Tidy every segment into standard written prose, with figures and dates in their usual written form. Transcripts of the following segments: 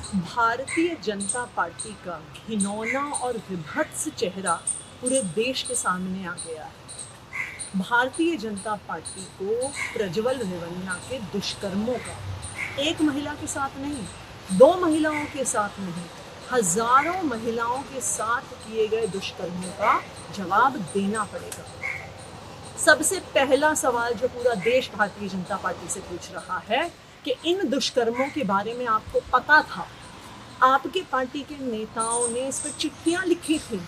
Bharatiya Janata party का घिनौना और विभत्स चेहरा पूरे देश के सामने आ गया है। भारतीय जनता पार्टी को प्रज्वल रेवन्ना के दुष्कर्मों का एक महिला के साथ नहीं, दो महिलाओं के साथ नहीं, हजारों महिलाओं के साथ किए गए दुष्कर्मों का जवाब देना पड़ेगा। सबसे पहला सवाल जो पूरा देश भारतीय जनता पार्टी से पूछ रहा है कि इन दुष्कर्मों के बारे में आपको पता था, आपके पार्टी के नेताओं ने इस पर चिट्ठियां लिखी थी,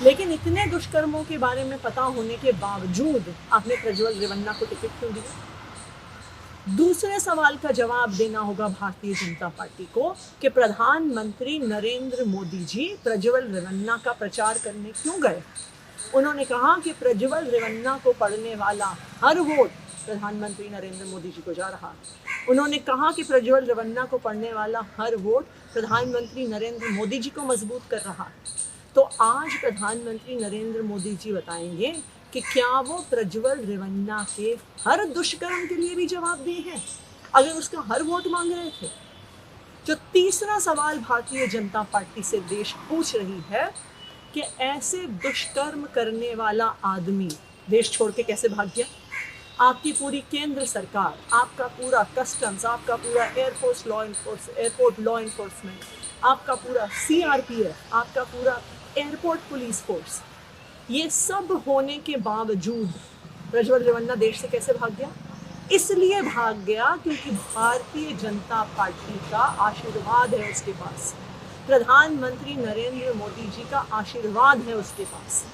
लेकिन इतने दुष्कर्मों के बारे में पता होने के बावजूद आपने प्रज्वल रेवन्ना को टिकट क्यों दिया? दूसरे सवाल का जवाब देना होगा भारतीय जनता पार्टी को कि प्रधानमंत्री नरेंद्र मोदी जी प्रज्वल रेवन्ना का प्रचार करने क्यों गए। उन्होंने कहा कि प्रज्वल रेवन्ना को पढ़ने वाला हर वोट प्रधानमंत्री नरेंद्र मोदी जी को जा रहा है। उन्होंने कहा कि प्रज्वल रेवन्ना को पढ़ने वाला हर वोट प्रधानमंत्री नरेंद्र मोदी जी को मजबूत कर रहा है। तो आज प्रधानमंत्री नरेंद्र मोदी जी बताएंगे कि क्या वो प्रज्वल रेवन्ना के हर दुष्कर्म के लिए भी जवाबदेह हैं, अगर उसका हर वोट मांग रहे थे। जो तीसरा सवाल भारतीय जनता पार्टी से देश पूछ रही है कि ऐसे दुष्कर्म करने वाला आदमी देश छोड़ के कैसे भाग गया। आपकी पूरी केंद्र सरकार, आपका पूरा कस्टम्स, आपका पूरा एयरपोर्ट लॉ इन्फोर्समेंट, आपका पूरा CRPF, आपका पूरा एयरपोर्ट पुलिस फोर्स, ये सब होने के बावजूद प्रज्वल रेवन्ना देश से कैसे भाग गया? इसलिए भाग गया क्योंकि भारतीय जनता पार्टी का आशीर्वाद है उसके पास, प्रधानमंत्री नरेंद्र मोदी जी का आशीर्वाद है उसके पास।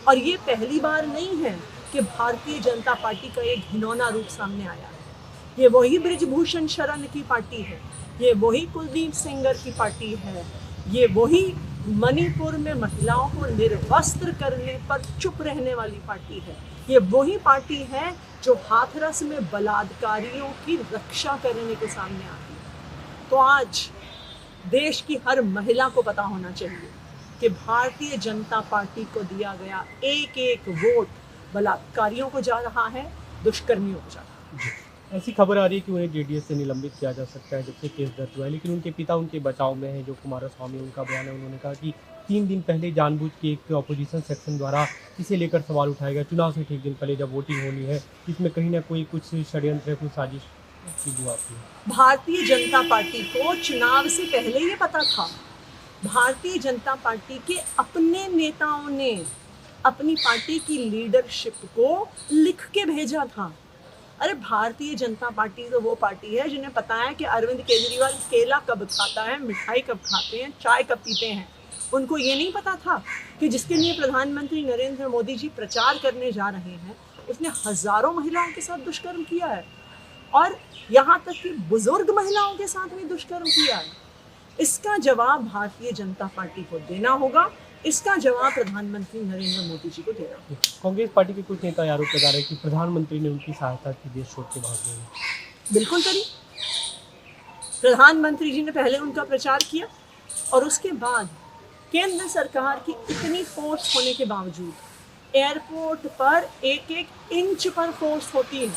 और ये पहली बार नहीं है कि भारतीय जनता पार्टी का एक घिनौना रूप सामने आया है। ये वही बृजभूषण शरण की पार्टी है, ये वही कुलदीप सेंगर की पार्टी है, ये वही मणिपुर में महिलाओं को निर्वस्त्र करने पर चुप रहने वाली पार्टी है, ये वही पार्टी है जो हाथरस में बलात्कारियों की रक्षा करने के सामने आती है। तो आज देश की हर महिला को पता होना चाहिए कि भारतीय जनता पार्टी को दिया गया एक एक वोट बलात्कारियों को जा रहा है, दुष्कर्मियों को जा रहा है। ऐसी खबर आ रही है कि उन्हें JDS से निलंबित किया जा सकता है जब से केस दर्ज हुआ है, लेकिन उनके पिता उनके बचाव में हैं। जो कुमारस्वामी, उनका बयान है, उन्होंने कहा कि 3 दिन पहले जानबूझ के एक अपोजिशन सेक्शन द्वारा इसे लेकर सवाल उठाया गया। चुनाव से ठीक दिन पहले जब वोटिंग होनी है, इसमें कहीं ना कोई कुछ षड्यंत्र, कुछ साजिश की बात है। भारतीय जनता पार्टी को चुनाव से पहले ये पता था। भारतीय जनता पार्टी के अपने नेताओं ने अपनी पार्टी की लीडरशिप को लिख के भेजा था। अरे भारतीय जनता पार्टी तो वो पार्टी है जिन्हें पता है कि अरविंद केजरीवाल केला कब खाता है, मिठाई कब खाते हैं, चाय कब पीते हैं। उनको ये नहीं पता था कि जिसके लिए प्रधानमंत्री नरेंद्र मोदी जी प्रचार करने जा रहे हैं, उसने हजारों महिलाओं के साथ दुष्कर्म किया है और यहाँ तक कि बुजुर्ग महिलाओं के साथ भी दुष्कर्म किया है। इसका जवाब भारतीय जनता पार्टी को देना होगा, इसका जवाब प्रधानमंत्री नरेंद्र मोदी जी को देना होगा। कांग्रेस पार्टी के कुछ नेता आरोप लगा रहे हैं कि प्रधानमंत्री ने उनकी सहायता की देश छोड़ के भागने में। बिल्कुल करी। प्रधानमंत्री जी ने पहले उनका प्रचार किया और उसके बाद केंद्र सरकार की इतनी फोर्स होने के बावजूद एयरपोर्ट पर एक एक इंच पर फोर्स होती है,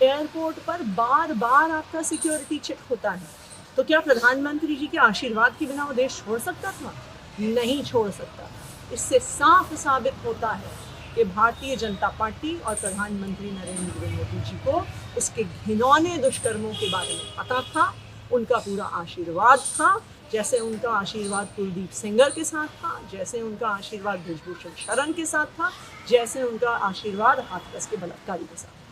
एयरपोर्ट पर बार बार आपका सिक्योरिटी चेक होता है। तो क्या प्रधानमंत्री जी के आशीर्वाद के बिना वो देश छोड़ सकता था? नहीं छोड़ सकता। इससे साफ साबित होता है कि भारतीय जनता पार्टी और प्रधानमंत्री नरेंद्र मोदी जी को उसके घिनौने दुष्कर्मों के बारे में पता था, उनका पूरा आशीर्वाद था। जैसे उनका आशीर्वाद कुलदीप सेंगर के साथ था, जैसे उनका आशीर्वाद बृजभूषण शरण के साथ था, जैसे उनका आशीर्वाद हाथरस के बलात्कारी के साथ।